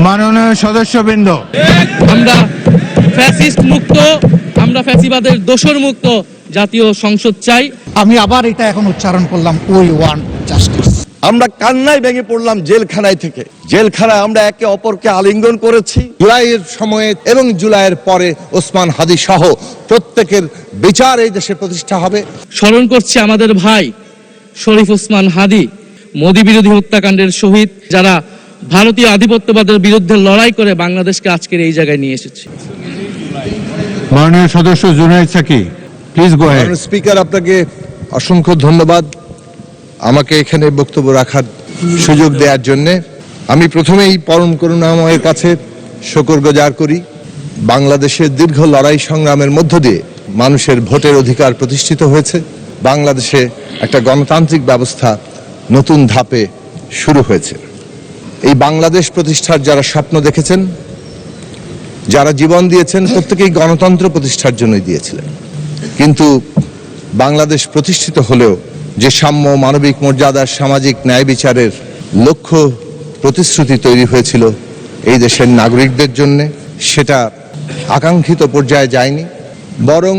মাননীয় সদস্যবৃন্দ, আমরা ফ্যাসিস্ট মুক্ত, আমরা ফ্যাসিবাদের দোসর মুক্ত জাতীয় সংসদ চাই। আমি আবার এটা এখন উচ্চারণ করলাম, উই ওয়ান্ট জাস্টিস। আমরা কান্নায় ভেঙে পড়লাম জেলখানায় থেকে। জেলখানায় আমরা একে অপরকে আলিঙ্গন করেছি। জুলাইয়ের সময়ে এবং জুলাইয়ের পরে ওসমান হাদি সহ প্রত্যেকের বিচার এই দেশে প্রতিষ্ঠা হবে। স্মরণ করছি আমাদের ভাই শরীফ ওসমান হাদি, মোদী বিরোধী হত্যাকাণ্ডের শহীদ, যারা ভারতীয় আধিপত্যবাদের বিরুদ্ধে লড়াই করে বাংলাদেশকে আজকের এই জায়গায় নিয়ে এসেছে। মাননীয় সদস্য Junaid Saki, please go ahead. Speaker, আপনাকে অসংখ্য ধন্যবাদ আমাকে এখানে বক্তব্য রাখার সুযোগ দেওয়ার জন্যে। আমি প্রথমেই পরম করুণাময়ের কাছে শুকরগুজার করি। বাংলাদেশের দীর্ঘ লড়াই সংগ্রামের মধ্য দিয়ে মানুষের ভোটের অধিকার প্রতিষ্ঠিত হয়েছে। বাংলাদেশে একটা গণতান্ত্রিক ব্যবস্থা নতুন ধাপে শুরু হয়েছে। এই বাংলাদেশ প্রতিষ্ঠার যারা স্বপ্ন দেখেছেন, যারা জীবন দিয়েছেন, প্রত্যেকেই গণতন্ত্র প্রতিষ্ঠার জন্যই দিয়েছিলেন। কিন্তু বাংলাদেশ প্রতিষ্ঠিত হলেও যে সাম্য, মানবিক মর্যাদা, সামাজিক ন্যায় বিচারের লক্ষ্য প্রতিশ্রুতি তৈরি হয়েছিল এই দেশের নাগরিকদের জন্য, সেটা আকাঙ্ক্ষিত পর্যায়ে যায়নি। বরং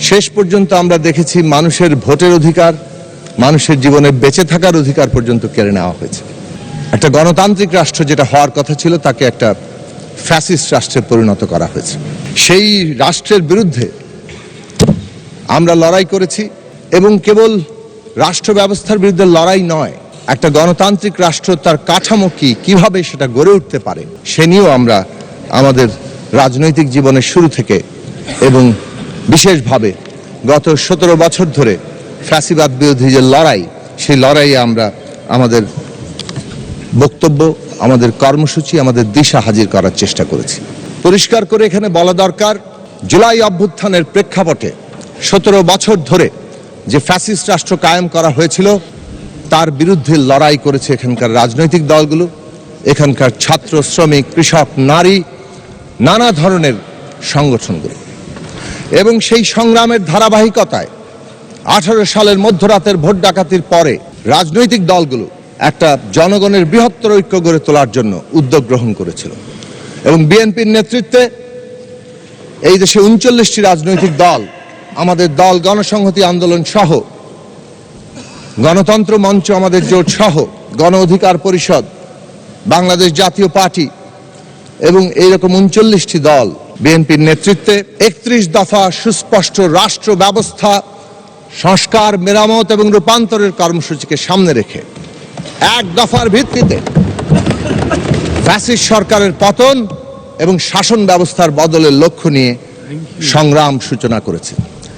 শেষ পর্যন্ত আমরা দেখেছি মানুষের ভোটের অধিকার, মানুষের জীবনে বেঁচে থাকার অধিকার পর্যন্ত কেড়ে নেওয়া হয়েছে। একটা গণতান্ত্রিক রাষ্ট্র যেটা হওয়ার কথা ছিল, তাকে একটা ফ্যাসিস্ট রাষ্ট্রে পরিণত করা হয়েছে। সেই রাষ্ট্রের বিরুদ্ধে আমরা লড়াই করেছি, এবং কেবল রাষ্ট্র ব্যবস্থার বিরুদ্ধে লড়াই নয়, একটা গণতান্ত্রিক রাষ্ট্র তার কাঠামো কিভাবে সেটা গড়ে উঠতে পারে সে নিয়েও আমরা আমাদের রাজনৈতিক জীবনের শুরু থেকে এবং বিশেষভাবে গত 17 বছর ধরে ফ্যাসিবাদ বিরোধী যে লড়াই, সেই লড়াইয়ে আমরা আমাদের বক্তব্য, আমাদের কর্মসূচি, আমাদের দিশা হাজির করার চেষ্টা করেছি। পরিষ্কার করে এখানে বলা দরকার, জুলাই অভ্যুত্থানের প্রেক্ষাপটে 17 বছর ধরে যে ফ্যাসিস্ট রাষ্ট্র কায়েম করা হয়েছিল, তার বিরুদ্ধে লড়াই করেছে এখানকার রাজনৈতিক দলগুলো, এখানকার ছাত্র, শ্রমিক, কৃষক, নারী, নানা ধরনের সংগঠনগুলো। এবং সেই সংগ্রামের ধারাবাহিকতায় 18 সালের মধ্যরাতের ভোট ডাকাতির পরে রাজনৈতিক দলগুলো একটা জনগণের বৃহত্তর ঐক্য গড়ে তোলার জন্য উদ্যোগ গ্রহণ করেছিল। এবং বিএনপির নেতৃত্বে এই দেশে 39টি রাজনৈতিক দল, আমাদের দল, গণসংহতি আন্দোলন সহ, গণতন্ত্র মঞ্চ, আমাদের জোট সহ, গণ অধিকার পরিষদ, বাংলাদেশ জাতীয় পার্টি এবং এইরকম 39টি দল বিএনপির নেতৃত্বে 31 দফা সুস্পষ্ট রাষ্ট্র ব্যবস্থা সংস্কার, মেরামত এবং রূপান্তরের কর্মসূচিকে সামনে রেখে এক দফার ভিত্তিতে ফ্যাসিস্ট সরকারের পতন এবং শাসন ব্যবস্থার বদলের লক্ষ্য নিয়ে সংগ্রাম সূচনা করেছে।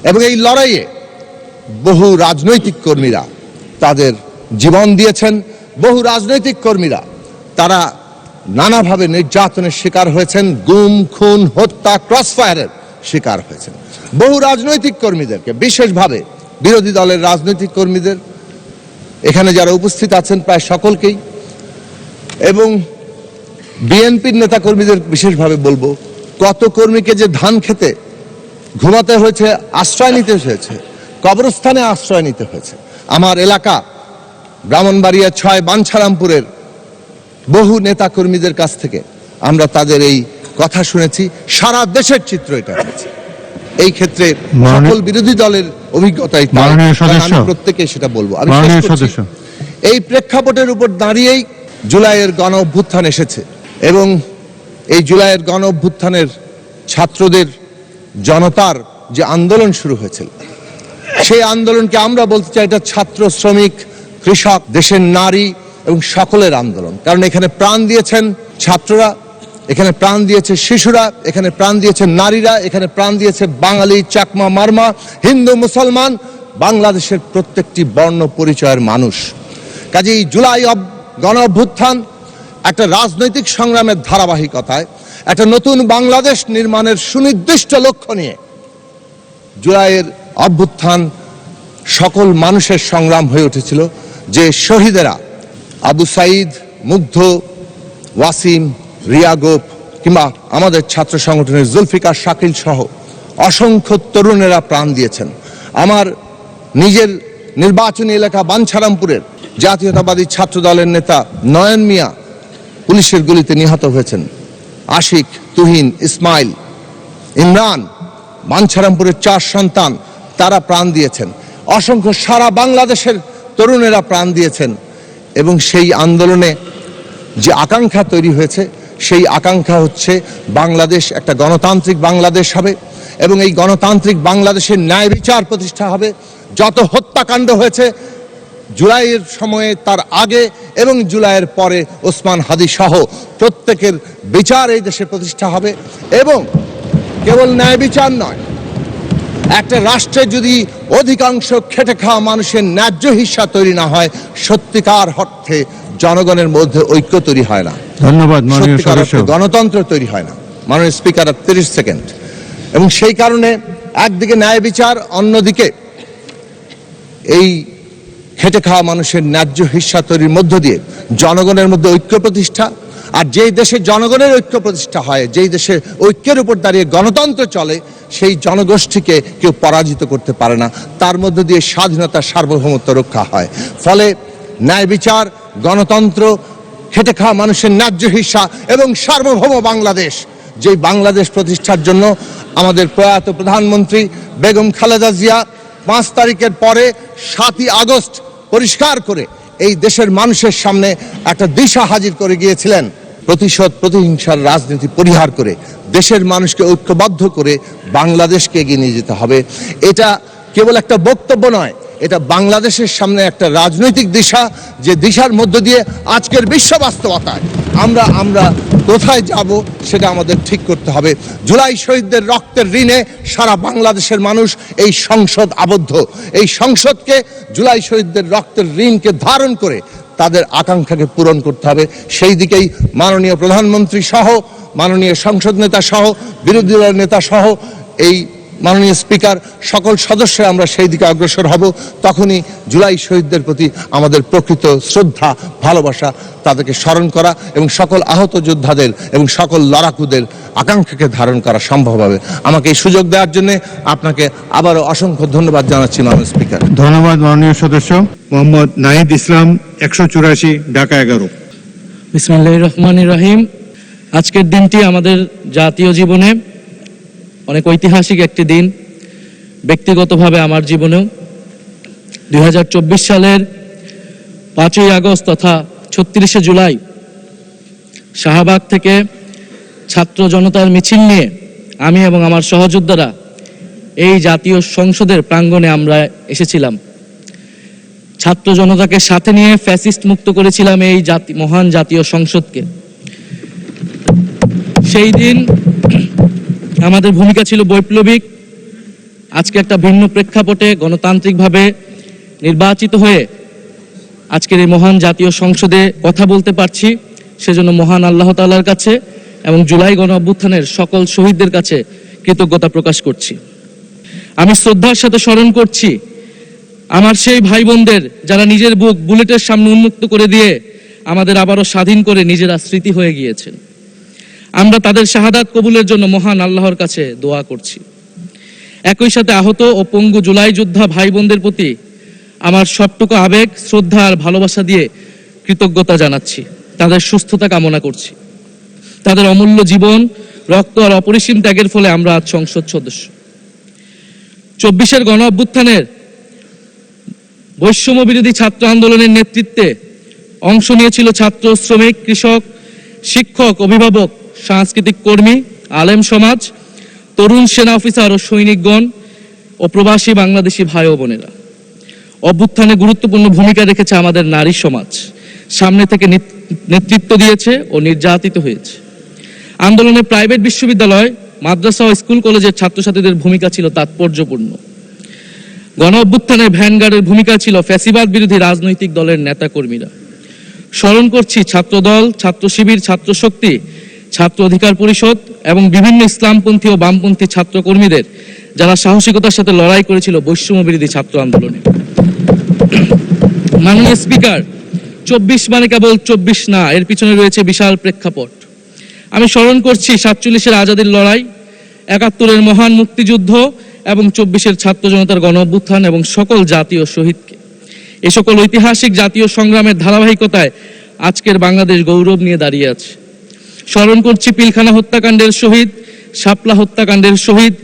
এবং এই লড়াইয়ে বহু রাজনৈতিক কর্মীরা তাদের জীবন দিয়েছেন। বহু রাজনৈতিক কর্মীরা তারা নানাভাবে নির্যাতনের শিকার হয়েছেন, গুম, খুন, হত্যা, ক্রসফায়ারের শিকার হয়েছেন। বহু রাজনৈতিক কর্মীদেরকে, বিশেষভাবে বিরোধী দলের রাজনৈতিক কর্মীদের, এখানে যারা উপস্থিত আছেন প্রায় সকলকেই, এবং বিএনপির নেতা কর্মীদের বিশেষভাবে বলবো, কত কর্মীকে যে ধান খেতে ঘুমাতে হয়েছে, আশ্রয় নিতে হয়েছে, কবরস্থানে আশ্রয় নিতে হয়েছে। আমার এলাকা ব্রাহ্মণবাড়িয়া 6 বাঞ্ছারামপুরের বহু নেতা কর্মীদের কাছ থেকে আমরা তাদের এই কথা শুনেছি। তারা দেশের চিত্র এটা হয়েছে। এই ক্ষেত্রে সকল বিরোধী দলের অভিজ্ঞতাই আমি প্রত্যেকে সেটা বলবো। আমি এই প্রেক্ষাপটের উপর দাঁড়িয়েই জুলাইয়ের গণ অভ্যুত্থান এসেছে, এবং এই জুলাইয়ের গণ অভ্যুত্থানের ছাত্রদের, জনতার যে আন্দোলন শুরু হয়েছিল, সেই আন্দোলনকে আমরা বলতে চাই এটা ছাত্র, শ্রমিক, কৃষক, দেশের নারী এবং সকলের আন্দোলন। কারণ এখানে প্রাণ দিয়েছেন ছাত্ররা, এখানে প্রাণ দিয়েছে শিশুরা, এখানে প্রাণ দিয়েছে নারীরা, এখানে প্রাণ দিয়েছে বাঙালি, চাকমা, মারমা, হিন্দু, মুসলমান, বাংলাদেশের প্রত্যেকটি বর্ণ পরিচয়ের মানুষ। কাজেই জুলাই গণ অভ্যুত্থান একটা রাজনৈতিক সংগ্রামের ধারাবাহিকতায় একটা নতুন বাংলাদেশ নির্মাণের সুনির্দিষ্ট লক্ষ্য নিয়ে জুলাইয়ের অভ্যুত্থান সকল মানুষের সংগ্রাম হয়ে উঠেছিল। যে শহীদেরা, আবু সাইদ, মুগ্ধ, ওয়াসিম, রিয়া গোপ, কিংবা আমাদের ছাত্র সংগঠনের জুলফিকার শাকিল সহ অসংখ্য তরুণেরা প্রাণ দিয়েছেন। আমার নিজের নির্বাচনী এলাকা বাঞ্ছারামপুরের জাতীয়তাবাদী ছাত্র দলের নেতা নয়ন মিয়া পুলিশের গুলিতে নিহত হয়েছেন। আশিক, তুহিন, ইসমাইল, ইমরান, বাঞ্ছারামপুরের 4 সন্তান, তারা প্রাণ দিয়েছেন। অসংখ্য সারা বাংলাদেশের তরুণেরা প্রাণ দিয়েছেন। এবং সেই আন্দোলনে যে আকাঙ্ক্ষা তৈরি হয়েছে, সেই আকাঙ্ক্ষা হচ্ছে বাংলাদেশ একটা গণতান্ত্রিক বাংলাদেশ হবে এবং এই গণতান্ত্রিক বাংলাদেশের ন্যায় বিচার প্রতিষ্ঠা হবে। যত হত্যাকাণ্ড হয়েছে জুলাইয়ের সময়ে, তার আগে এবং জুলাইয়ের পরে, ওসমান হাদী সহ প্রত্যেকের বিচার এই দেশে প্রতিষ্ঠা হবে। এবং কেবল ন্যায় বিচার নয়, একটা রাষ্ট্রে যদি অধিকাংশ খেটে খাওয়া মানুষের ন্যায্য হিস্সা তৈরি না হয়, সত্যিকার অর্থে জনগণের মধ্যে ঐক্য তৈরি হয় না, ধন্যবাদ মাননীয় সত্যিকার সদস্য। অর্থে গণতন্ত্র তৈরি হয় না। মাননীয় স্পিকার, 30 সেকেন্ড। এবং সেই কারণে একদিকে ন্যায় বিচার, অন্যদিকে এই খেটে খাওয়া মানুষের ন্যায্য হিস্সা তৈরির মধ্য দিয়ে জনগণের মধ্যে ঐক্য প্রতিষ্ঠা। আর যেই দেশে জনগণের ঐক্য প্রতিষ্ঠা হয়, যেই দেশে ঐক্যের উপর দাঁড়িয়ে গণতন্ত্র চলে, সেই জনগোষ্ঠীকে কেউ পরাজিত করতে পারে না। তার মধ্য দিয়ে স্বাধীনতা, সার্বভৌমত্ব রক্ষা হয়। ফলে ন্যায় বিচার, গণতন্ত্র, খেটে খাওয়া মানুষের ন্যায্য হিস্সা এবং সার্বভৌম বাংলাদেশ, যেই বাংলাদেশ প্রতিষ্ঠার জন্য আমাদের প্রয়াত প্রধানমন্ত্রী বেগম খালেদা জিয়া 5 তারিখের পরে 7ই আগস্ট পরিষ্কার করে এই দেশের মানুষের সামনে একটা দিশা হাজির করে গিয়েছিলেন। প্রতিশোধ, প্রতিহিংসার রাজনীতি পরিহার করে দেশের মানুষকে ঐক্যবদ্ধ করে বাংলাদেশকে এগিয়ে নিয়ে যেতে হবে। এটা কেবল একটা বক্তব্য নয়, এটা বাংলাদেশের সামনে একটা রাজনৈতিক দিশা, যে দিশার মধ্য দিয়ে আজকের বিশ্ব বাস্তবতায় আমরা কোথায় যাব সেটা আমাদের ঠিক করতে হবে। জুলাই শহীদদের রক্তের ঋণে সারা বাংলাদেশের মানুষ এই সংসদ আবদ্ধ। এই সংসদকে জুলাই শহীদদের রক্তের ঋণকে ধারণ করে তাদের আকাঙ্ক্ষাকে পূরণ করতে হবে। সেই দিকেই মাননীয় প্রধানমন্ত্রী সহ, মাননীয় সংসদ নেতা সহ, বিরোধী দলের নেতা সহ, এই মাননীয় স্পিকার, সকল সদস্য আমরা সেই দিকে অগ্রসর হব। তখনই জুলাই শহীদদের প্রতি আমাদের প্রকৃত শ্রদ্ধা, ভালোবাসা, তাদেরকে স্মরণ করা এবং সকল আহত যোদ্ধাদের এবং সকল লড়াকুদের আকাঙ্ক্ষাকে ধারণ করা সম্ভব হবে। আমাকে এই সুযোগ দেওয়ার জন্য আপনাকে আবারও অসংখ্য ধন্যবাদ জানাচ্ছি মাননীয় স্পিকার। ধন্যবাদ মাননীয় সদস্য। মোহাম্মদ নাহিদ ইসলাম, 184, ঢাকা 11। বিসমিল্লাহির রহমানির রহিম। আজকের দিনটি আমাদের জাতীয় জীবনে অনেক ঐতিহাসিক একটি দিন, ব্যক্তিগতভাবে আমার জীবনেও। 2024 সালের 5ই আগস্ট তথা 36শে জুলাই শাহবাগ থেকে ছাত্র জনতার মিছিল নিয়ে আমি এবং আমার সহযোদ্ধারা এই জাতীয় সংসদের প্রাঙ্গণে আমরা এসেছিলাম। ছাত্র জনতাকে সাথে নিয়ে ফ্যাসিস্ট মুক্ত করেছিলাম এই মহান জাতীয় সংসদকে। সেই দিন আমাদের ভূমিকা ছিল বৈপ্লবিক। আজকে একটা ভিন্ন প্রেক্ষাপটে গণতান্ত্রিকভাবে নির্বাচিত হয়ে আজকের এই মহান জাতীয় সংসদে কথা বলতে পারছি, সেজন্য মহান আল্লাহ তাআলার কাছে এবং জুলাই গণ অভ্যুত্থানের সকল শহীদদের কাছে কৃতজ্ঞতা প্রকাশ করছি। আমি শ্রদ্ধার সাথে স্মরণ করছি আমার সেই ভাই বোনদের যারা নিজের বুক বুলেটের সামনে উন্মুক্ত করে দিয়ে আমাদের আবারও স্বাধীন করে নিজেরা স্মৃতি হয়ে গিয়েছেন। আমরা তাদের শাহাদাত কবুলের জন্য মহান আল্লাহর কাছে দোয়া করছি। একই সাথে আহত ও পঙ্গু জুলাই যোদ্ধা ভাই বোনদের প্রতি আমার সবটুকু আবেগ, শ্রদ্ধা আর ভালোবাসা দিয়ে কৃতজ্ঞতা জানাচ্ছি। তাদের সুস্থতা কামনা করছি। তাদের অমূল্য জীবন, রক্ত আর অপরিসীম ত্যাগের ফলে আমরা আজ সংসদ সদস্য। 24-এর গণ অভ্যুত্থানের বৈষম্য বিরোধী ছাত্র আন্দোলনের নেতৃত্বে অংশ নিয়েছিল ছাত্র, শ্রমিক, কৃষক, শিক্ষক, অভিভাবক, সাংস্কৃতিক কর্মী, আলেম সমাজ, তরুণ সেনা অফিসার ও সৈনিকগণ ও প্রবাসী বাংলাদেশি ভাই ও বোনেরা। অভ্যুত্থানে গুরুত্বপূর্ণ ভূমিকা রেখেছে আমাদের নারী সমাজ, সামনে থেকে নেতৃত্ব দিয়েছে ও নির্যাতিত হয়েছে। আন্দোলনে প্রাইভেট বিশ্ববিদ্যালয়, মাদ্রাসা ও স্কুল কলেজের ছাত্রছাত্রীদের ভূমিকা ছিল তাৎপর্যপূর্ণ। গণ অভ্যুত্থানের ভ্যানগার্ডের ভূমিকা ছিল ফ্যাসিবাদ বিরোধী রাজনৈতিক দলের নেতাকর্মীরা। স্মরণ করছি ছাত্রদল, ছাত্র শিবির, ছাত্র শক্তি, ছাত্র অধিকার পরিষদ এবং বিভিন্ন ইসলামপন্থী ও বামপন্থী ছাত্র কর্মীদের যারা সাহসিকতার সাথে লড়াই করেছিল বৈষম্য বিরোধী ছাত্র আন্দোলনে। মাননীয় স্পিকার, 24 মানে কেবল 24 না, এর পিছনে রয়েছে বিশাল প্রেক্ষাপট। আমি স্মরণ করছি 47-এর আজাদির লড়াই, 71-এর মহান মুক্তিযুদ্ধ এবং 24-এর ছাত্র জনতার গণ অভ্যুত্থান এবং সকল জাতীয় শহীদকে। এ সকল ঐতিহাসিক জাতীয় সংগ্রামের ধারাবাহিকতায় আজকের বাংলাদেশ গৌরব নিয়ে দাঁড়িয়ে আছে। স্মরণ করছি পিলখানা হত্যাকাণ্ডের শহীদ, শাপলা হত্যাকাণ্ডের শহীদ,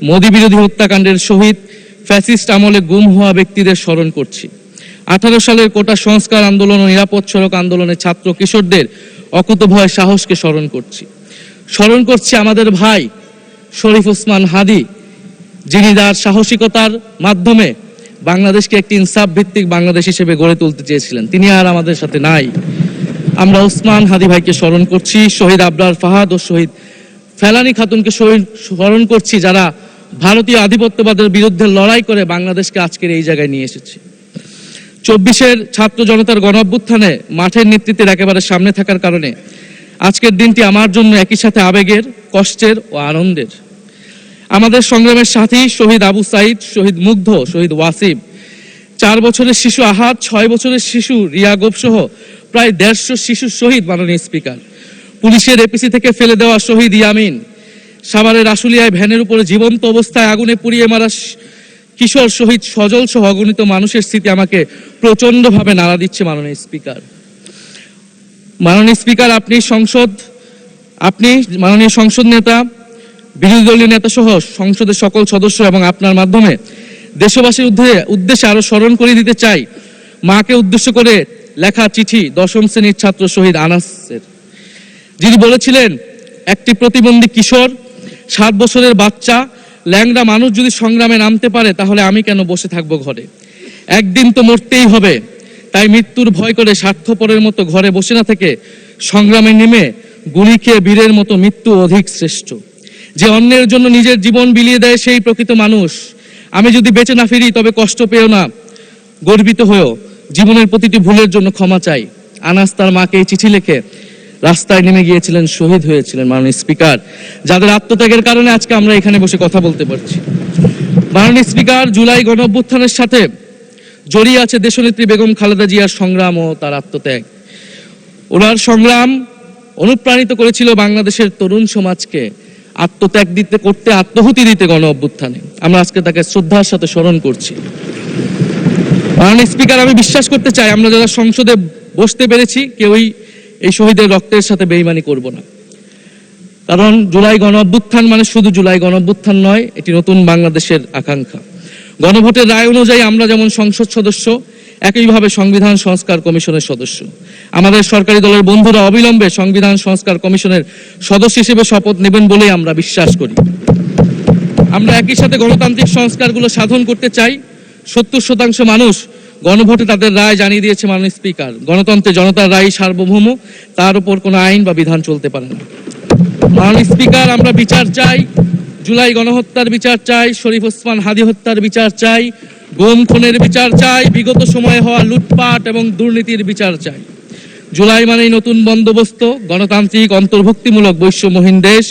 মোদী বিরোধী হত্যাকাণ্ডের শহীদ, ফ্যাসিস্ট আমলে গুম হওয়া ব্যক্তিদের স্মরণ করছি। 18 সালের কোটা সংস্কার আন্দোলন ও নিরাপদ সড়ক আন্দোলনের ছাত্র কিশোরদের অকুতোভয় সাহসকে স্মরণ করছি। স্মরণ করছি আমাদের ভাই শরীফ ওসমান হাদি, যিনি তার সাহসিকতার মাধ্যমে বাংলাদেশকে একটি ইনসাফ ভিত্তিক বাংলাদেশ হিসেবে গড়ে তুলতে চেয়েছিলেন। তিনি আর আমাদের সাথে নাই। আমরা ওসমান হাদি ভাইকে স্মরণ করছি, শহীদ আবরার ফাহাদ ও শহীদ ফেলানী খাতুনকে স্মরণ করছি, যারা ভারতীয় আধিপত্যবাদের বিরুদ্ধে লড়াই করে বাংলাদেশকে আজকের এই জায়গায় নিয়ে এসেছে। 24-এর ছাত্র জনতার গণ অভ্যুত্থানে মাঠের নেতৃত্বের একেবারে সামনে থাকার কারণে আজকের দিনটি আমার জন্য একই সাথে আবেগের, কষ্টের ও আনন্দের। আমাদের সংগ্রামের সাথী শহীদ আবু সাইদ, শহীদ মুগ্ধ, শহীদ ওয়াসিব, 4 বছরের শিশু আহাদ, 6 বছরের শিশু রিয়া গোপ সহ প্রায় 150 শিশু শহীদ। মাননীয় স্পিকার, পুলিশের এপিসি থেকে ফেলে দেওয়া শহীদ ইয়ামিন, সাভারের আশুলিয়ায় ভ্যানের উপরে জীবন্ত অবস্থায় আগুনে পুড়িয়ে মারা কিশোর শহীদ সজল সহ অগণিত মানুষের স্মৃতি আমাকে প্রচন্ডভাবে নাড়া দিচ্ছে। মাননীয় স্পিকার, আপনি মাননীয় সংসদ নেতা, বিরোধী দলীয় নেতা সহ সংসদের সকল সদস্য এবং আপনার মাধ্যমে দেশবাসীর উদ্দেশ্যে আরো স্মরণ করিয়ে দিতে চাই মাকে উদ্দেশ্য করে লেখা চিঠি 10ম শ্রেণীর ছাত্র শহীদ আনাসের, যিনি বলেছিলেন, একটি প্রতিবন্ধী কিশোর, 7 বছরের বাচ্চা, ল্যাংড়া মানুষ যদি সংগ্রামে নামতে পারে তাহলে আমি কেন বসে থাকবো ঘরে? একদিন তো মরতেই হবে, তাই মৃত্যুর ভয় করে স্বার্থপরের মতো ঘরে বসে না থেকে সংগ্রামে নেমে গুলি খেয়ে বীরের মতো মৃত্যু অধিক শ্রেষ্ঠ। যে অন্যের জন্য নিজের জীবন বিলিয়ে দেয় সেই প্রকৃত মানুষ। আমি যদি বেঁচে না ফিরি তবে কষ্ট পেও না, গর্বিত হয়েও জীবনের প্রতিটি ভুলের জন্য ক্ষমা চাই। আনাস তার মাকে এই চিঠি লিখে রাস্তায় নেমে গিয়েছিলেন, শহীদ হয়েছিলেন। মাননীয় স্পিকার, যাদের আত্মত্যাগের কারণে আজকে আমরা এখানে বসে কথা বলতে পারছি। মাননীয় স্পিকার, জুলাই গণ অভ্যুত্থানের সাথে জড়িয়ে আছে দেশনেত্রী বেগম খালেদা জিয়ার সংগ্রাম ও তার আত্মত্যাগ। ওনার সংগ্রাম অনুপ্রাণিত করেছিল বাংলাদেশের তরুণ সমাজকে আত্মত্যাগ করতে, আত্মহুতি দিতে গণ অভ্যুত্থানে। আমরা আজকে তাকে শ্রদ্ধার সাথে স্মরণ করছি। মাননীয় স্পিকার, আমি বিশ্বাস করতে চাই আমরা যারা সংসদে বসতে পেরেছি কেউই এই শহীদের রক্তের সাথে বেইমানি করব না। কারণ জুলাই গণ অভ্যুত্থান মানে শুধু জুলাই গণ অভ্যুত্থান নয়, এটি নতুন বাংলাদেশের আকাঙ্ক্ষা। গণভোটের রায় অনুযায়ী আমরা যেমন সংসদ সদস্য, একইভাবে সংবিধান সংস্কার কমিশনের সদস্য। আমাদের সরকারি দলের বন্ধুরা অবিলম্বে সংবিধান সংস্কার কমিশনের সদস্য হিসেবে শপথ নেবেন বলেই আমরা বিশ্বাস করি। আমরা একই সাথে গণতান্ত্রিক সংস্কারগুলো সাধন করতে চাই। 70% মানুষ গণভোটে তাদের রায় জানিয়ে দিয়েছে। মাননীয় স্পিকার, গণতন্ত্রে জনতার রায় সার্বভৌম, তার উপর কোনো আইন বা বিধান চলতে পারে না। মাননীয় স্পিকার, আমরা বিচার চাই, জুলাই গণহত্যার বিচার চাই, শরীফ ওসমান হাদি হত্যার বিচার চাই, গুম খুনের বিচার চাই, বিগত সময়ে হওয়া লুটপাট এবং দুর্নীতির বিচার চাই। জুলাই মানেই নতুন বন্দোবস্ত, গণতান্ত্রিক অন্তর্ভুক্তিমূলক বৈষম্যহীন দেশ।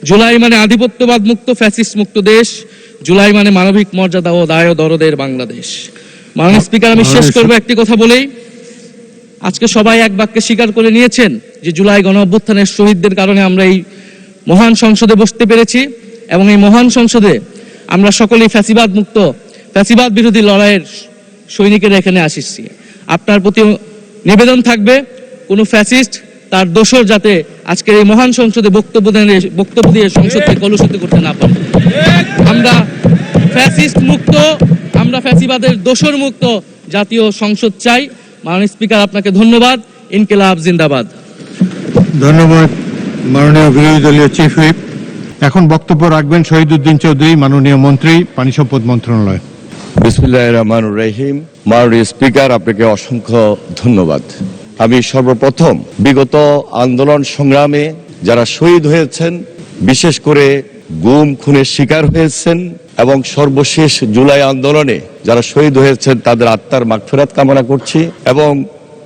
জুলাই মানে আধিপত্যবাদ মুক্ত, ফ্যাসিস্ট মুক্ত দেশ। জুলাই মানে মানবিক মর্যাদা ও দায় দরদের বাংলাদেশ। মাননীয় স্পিকার, আমি শেষ করবো একটি কথা বলেই। আজকে সবাই এক বাক্যে স্বীকার করে নিয়েছেন যে জুলাই গণ অভ্যুত্থানের শহীদদের কারণে আমরা এই মহান সংসদে বসতে পেরেছি এবং এই মহান সংসদে আমরা সকলেই ফ্যাসিবাদ মুক্ত, ফ্যাসিবাদ বিরোধী লড়াইয়ের সৈনিকেরা এখানে আসিছি। আপনার প্রতি নিবেদন থাকবে কোনো ফ্যাসিস্ট তার দোসর যাতে আজকের এই মহান সংসদে বক্তব্য দিয়ে সংসদকে কলুষিত করতে না পারে। আমরা ফ্যাসিস্ট মুক্ত, আমরা ফ্যাসিবাদের দোসর মুক্ত জাতীয় সংসদ চাই। মাননীয় স্পিকার, আপনাকে ধন্যবাদ। ইনকিলাব জিন্দাবাদ। ধন্যবাদ মাননীয় বিরোধী দলীয় চিফ হুইপ। এখন বক্তব্য রাখবেন শহীদউদ্দিন চৌধুরী, মাননীয় মন্ত্রী, পানি সম্পদ মন্ত্রণালয়। বিসমিল্লাহির রহমানির রহিম। মাননীয় স্পিকার, আপনাকে অসংখ্য ধন্যবাদ। আমি সর্বপ্রথম বিগত আন্দোলন সংগ্রামে যারা শহীদ হয়েছেন, বিশেষ করে গুম খুনের শিকার হয়েছেন এবং সর্বশেষ জুলাই আন্দোলনে যারা শহীদ হয়েছেন তাদের আত্মার মাগফিরাত কামনা করছি এবং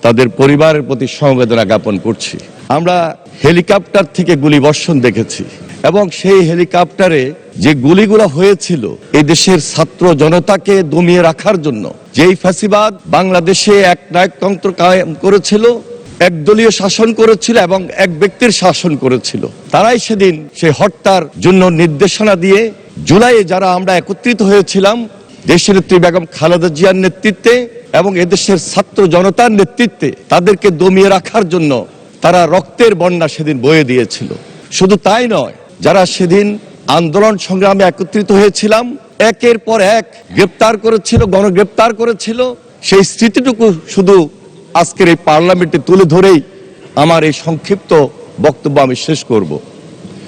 তাদের পরিবারের প্রতি সমবেদনা জ্ঞাপন করছি। আমরা হেলিকপ্টার থেকে গুলিবর্ষণ দেখেছি এবং সেই হেলিকপ্টারে যে গুলিগুলো হয়েছিল এই দেশের ছাত্র জনতাকে দমিয়ে রাখার জন্য, যেই ফ্যাসিবাদ বাংলাদেশে এক নায়কতন্ত্র কায়েম করেছিল, একদলীয় শাসন করেছিল এবং এক ব্যক্তির শাসন করেছিল, তারাই সেদিন সেই হত্যার জন্য নির্দেশনা দিয়ে জুলাইয়ে যারা আমরা একত্রিত হয়েছিলাম দেশনেত্রী বেগম খালেদা জিয়ার নেতৃত্বে এবং এদেশের ছাত্র জনতার নেতৃত্বে তাদেরকে দমিয়ে রাখার জন্য তারা রক্তের বন্যা সেদিন বয়ে দিয়েছিল। শুধু তাই নয়, যারা সেদিন আন্দোলন সংগ্রামে একত্রিত হয়েছিলাম, একের পর এক গ্রেপ্তার করেছিল, গণগ্রেপ্তার করেছিল, সেই স্মৃতিটুকু শুধু আজকের এই পার্লামেন্টে তুলে ধরেই আমার এই সংক্ষিপ্ত বক্তব্য আমি শেষ করব।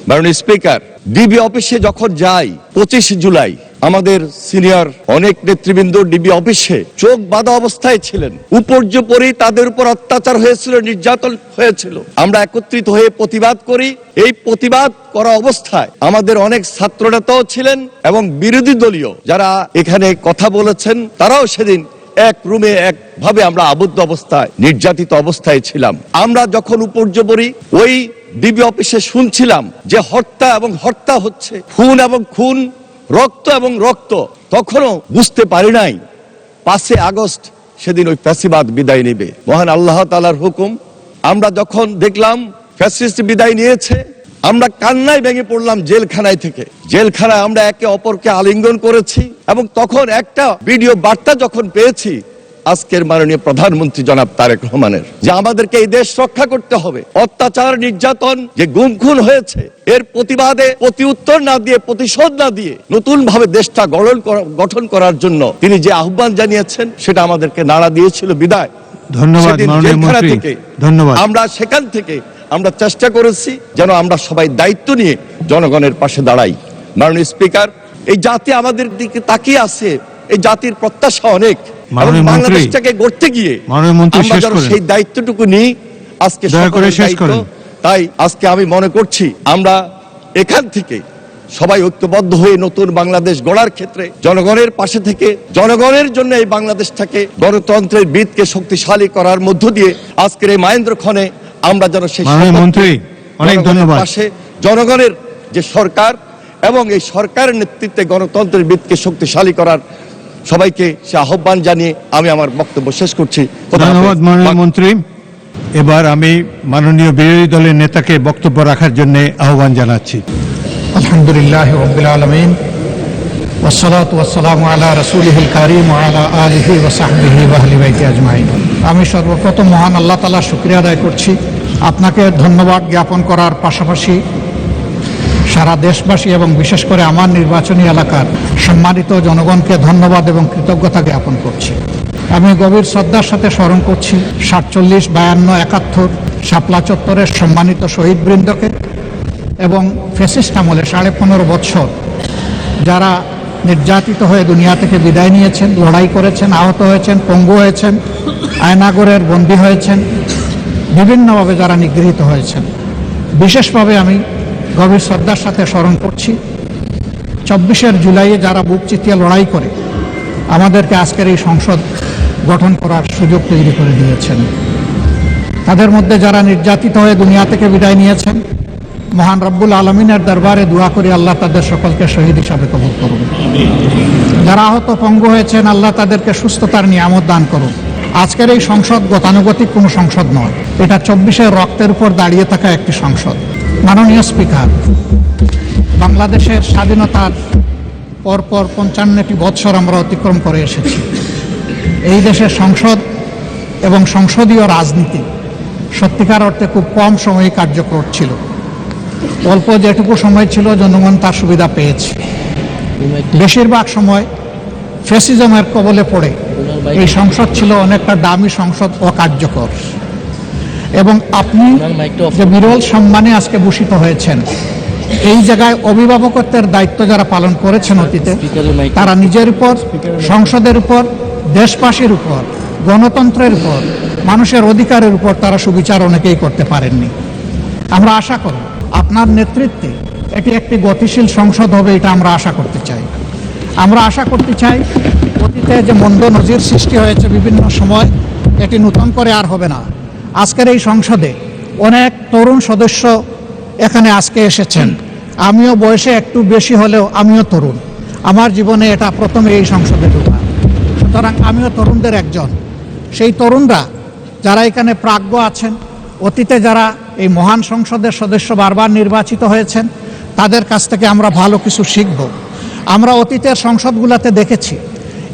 মাননীয় স্পিকার, ডিবি অফিসে যখন যাই 25 জুলাই আমাদের সিনিয়র অনেক নেতৃবৃন্দ ডিবি অফিসে চোখ বাঁধা অবস্থায় ছিলেন। উপর্যুপরি তাদের উপর অত্যাচার হয়েছিল, নির্যাতন হয়েছিল। আমরা একত্রিত হয়ে প্রতিবাদ করি। এই প্রতিবাদ করা অবস্থায় আমাদের অনেক ছাত্র নেতাও ছিলেন এবং বিরোধী দলীয় যারা এখানে কথা বলেছেন, তারাও সেদিন এক রুমে একভাবে আমরা আবদ্ধ অবস্থায়, নির্যাতিত অবস্থায় ছিলাম। আমরা যখন উপর্যুপরি ওই ডিবি অফিসে শুনছিলাম যে হত্যা এবং হত্যা হচ্ছে, খুন এবং খুন, রক্ত এবং রক্ত, তখনও বুঝতে পারি নাই 5 আগস্ট সেদিন ওই ফ্যাসিবাদ বিদায় নেবে। মহান আল্লাহ তাআলার হুকুম। আমরা যখন দেখলাম ফ্যাসিস্ট বিদায় নিয়েছে, আমরা কান্নায় ভেঙে পড়লাম জেলখানায় থেকে। জেলখানায় আমরা একে অপরকে আলিঙ্গন করেছি এবং তখন একটা ভিডিও বার্তা যখন পেয়েছি আজকের মাননীয় প্রধানমন্ত্রী জনাব তারেক রহমানের, যে আমাদেরকে এই দেশ রক্ষা করতে হবে, অত্যাচার নির্যাতন যে গুম খুন হয়েছে এর প্রতিবাদে প্রতি উত্তর না দিয়ে, প্রতিশোধ না দিয়ে নতুন ভাবে দেশটা গঠন করার জন্য তিনি যে আহ্বান জানিয়েছেন সেটা আমাদেরকে নাড়া দিয়েছিল। বিদায় ধন্যবাদ সেদিন মাননীয় জেলখানা মন্ত্রী, থেকে ধন্যবাদ। আমরা সেখান থেকে আমরা চেষ্টা করেছি যেন আমরা সবাই দায়িত্ব নিয়ে জনগণের পাশে দাঁড়াই। মাননীয় স্পিকার, এই জাতি আমাদের দিকে তাকিয়ে আছে, এই জাতির প্রত্যাশা অনেক, এবং মাননীয় মন্ত্রী, বাংলাদেশটাকে গড়তে গিয়ে মাননীয় মন্ত্রী আমরা শেষ যেন করেন। সেই দায়িত্বটুকু নিই। আজকে দয়া করে সকলের শেষ দায়িত্ব। করেন। তাই আজকে আমি মনে করছি আমরা এখান থেকে সবাই ঐক্যবদ্ধ হয়ে নতুন বাংলাদেশ গড়ার ক্ষেত্রে জনগণের পাশে থেকে জনগণের জন্য এই বাংলাদেশটাকে গণতন্ত্রের ভিতকে শক্তিশালী করার মধ্য দিয়ে আজকের এই মহেন্দ্রক্ষণে আমরা যেন সেই মাননীয় মন্ত্রী, অনেক জনগণের ধন্যবাদ। পাশে, জনগণের যে সরকার এবং এই সরকারের নেতৃত্বে গণতন্ত্রের ভিতকে শক্তিশালী করার সবাইকে সে আহ্বান জানিয়ে আমি আমার বক্তব্য শেষ করছি। খোদা হাফেজ। ধন্যবাদ মাননীয় মন্ত্রী। এবার আমি মাননীয় বিরোধী দলের নেতাকে বক্তব্য রাখার জন্য আহ্বান জানাচ্ছি। আলহামদুলিল্লাহ রাব্বিল আলামিন ওয়াসসালাতু ওয়াসসালামু আলা রাসূলিহিল কারীম ওয়া আলা আলিহি ওয়া সাহবিহি ওয়া আহলি বাইতি আজমাইন। আমি সর্বপ্রথম মহান আল্লাহ তাআলার শুকরিয়া আদায় করছি। আপনাকে ধন্যবাদ জ্ঞাপন করার পাশাপাশি সারা দেশবাসী এবং বিশেষ করে আমার নির্বাচনী এলাকার সম্মানিত জনগণকে ধন্যবাদ এবং কৃতজ্ঞতা জ্ঞাপন করছি। আমি গভীর শ্রদ্ধার সাথে স্মরণ করছি 47, 52, 71 শাপলা চত্বরের সম্মানিত শহীদবৃন্দকে এবং ফ্যাসিস্ট আমলে 15.5 বছর যারা নির্যাতিত হয়ে দুনিয়া থেকে বিদায় নিয়েছেন, লড়াই করেছেন, আহত হয়েছেন, পঙ্গু হয়েছেন, আয়নাগরের বন্দী হয়েছেন, বিভিন্নভাবে যারা নিগৃহীত হয়েছেন। বিশেষভাবে আমি গভীর শ্রদ্ধার সাথে স্মরণ করছি 24 জুলাইয়ে যারা বুক চিতিয়ে লড়াই করে আমাদেরকে আজকের এই সংসদ গঠন করার সুযোগ তৈরি করে দিয়েছেন। তাদের মধ্যে যারা নির্যাতিত হয়ে দুনিয়া থেকে বিদায় নিয়েছেন, মহান রব্বুল আলমিনের দরবারে দোয়া করি আল্লাহ তাদের সকলকে শহীদ হিসাবে কবুল করুন। যারা আহত পঙ্গু হয়েছেন, আল্লাহ তাদেরকে সুস্থতার নিয়ামত দান করুন। আজকের এই সংসদ গতানুগতিক কোনো সংসদ নয়, এটা 24 রক্তের উপর দাঁড়িয়ে থাকা একটি সংসদ। মাননীয় স্পিকার, বাংলাদেশের স্বাধীনতার পরপর 55টি বৎসর আমরা অতিক্রম করে এসেছি। এই দেশের সংসদ এবং সংসদীয় রাজনীতি সত্যিকার অর্থে খুব কম সময়ে কার্যকর ছিল। অল্প যেটুকু সময় ছিল জনগণ তার সুবিধা পেয়েছে। বেশিরভাগ সময় ফ্যাসিজমের কবলে পড়ে এই সংসদ ছিল অনেকটা দামি সংসদ, অকার্যকর। এবং আপনি যে বিরল সম্মানে আজকে ভূষিত হয়েছেন, এই জায়গায় অভিভাবকত্বের দায়িত্ব যারা পালন করেছেন অতীতে, তারা নিজের উপর, সংসদের উপর, দেশবাসীর উপর, গণতন্ত্রের উপর, মানুষের অধিকারের উপর তারা সুবিচার অনেকেই করতে পারেননি। আমরা আশা করি আপনার নেতৃত্বে এটি একটি গতিশীল সংসদ হবে, এটা আমরা আশা করতে চাই। আমরা আশা করতে চাই অতীতে যে মন্দ নজির সৃষ্টি হয়েছে বিভিন্ন সময়, এটি নতুন করে আর হবে না। আজকের এই সংসদে অনেক তরুণ সদস্য এখানে আজকে এসেছেন। আমিও বয়সে একটু বেশি হলেও আমিও তরুণ। আমার জীবনে এটা প্রথমে এই সংসদে ঢোকা, সুতরাং আমিও তরুণদের একজন। সেই তরুণরা যারা এখানে প্রাজ্ঞ আছেন, অতীতে যারা এই মহান সংসদের সদস্য বারবার নির্বাচিত হয়েছেন, তাদের কাছ থেকে আমরা ভালো কিছু শিখব। আমরা অতীতের সংসদগুলোতে দেখেছি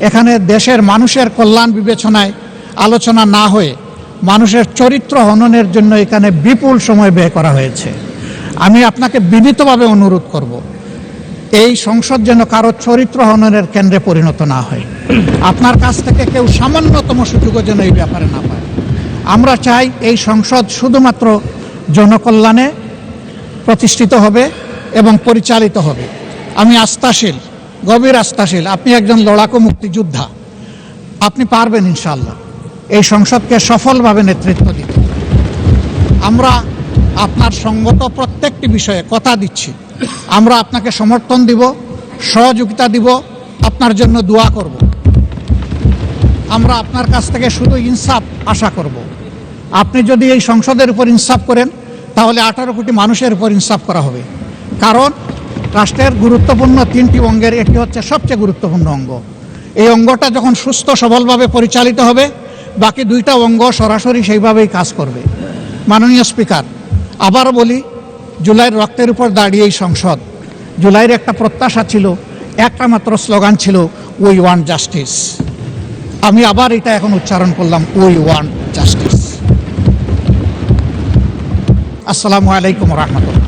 এখানে দেশের মানুষের কল্যাণ বিবেচনায় আলোচনা না হয়ে মানুষের চরিত্র হননের জন্য এখানে বিপুল সময় ব্যয় করা হয়েছে। আমি আপনাকে বিনীতভাবে অনুরোধ করব, এই সংসদ যেন কারো চরিত্র হননের কেন্দ্রে পরিণত না হয়। আপনার কাছ থেকে কেউ সামান্যতম সুযোগও যেন এই ব্যাপারে না পায়। আমরা চাই এই সংসদ শুধুমাত্র জনকল্যাণে প্রতিষ্ঠিত হবে এবং পরিচালিত হবে। আমি আস্থাশীল, গভীর আস্থাশীল, আপনি একজন লড়াকু মুক্তিযোদ্ধা, আপনি পারবেন ইনশাআল্লাহ এই সংসদকে সফলভাবে নেতৃত্ব দিতে। আমরা আপনার সঙ্গত প্রত্যেকটি বিষয়ে কথা দিচ্ছি, আমরা আপনাকে সমর্থন দিব, সহযোগিতা দিব, আপনার জন্য দোয়া করব। আমরা আপনার কাছ থেকে শুধু ইনসাফ আশা করব। আপনি যদি এই সংসদের উপর ইনসাফ করেন তাহলে 18 কোটি মানুষের উপর ইনসাফ করা হবে। কারণ রাষ্ট্রের গুরুত্বপূর্ণ 3টি অঙ্গের এটি হচ্ছে সবচেয়ে গুরুত্বপূর্ণ অঙ্গ। এই অঙ্গটা যখন সুস্থ সবলভাবে পরিচালিত হবে, বাকি 2টা অঙ্গ সরাসরি সেইভাবেই কাজ করবে। মাননীয় স্পিকার, আবারও বলি, জুলাইয়ের রক্তের উপর দাঁড়িয়ে এই সংসদ, জুলাইয়ের একটা প্রত্যাশা ছিল, একটা মাত্র স্লোগান ছিল, উই ওয়ান্ট জাস্টিস। আমি আবার এটা এখন উচ্চারণ করলাম, উই ওয়ান্ট জাস্টিস। আসসালামু আলাইকুম রহমতুল্লাহ।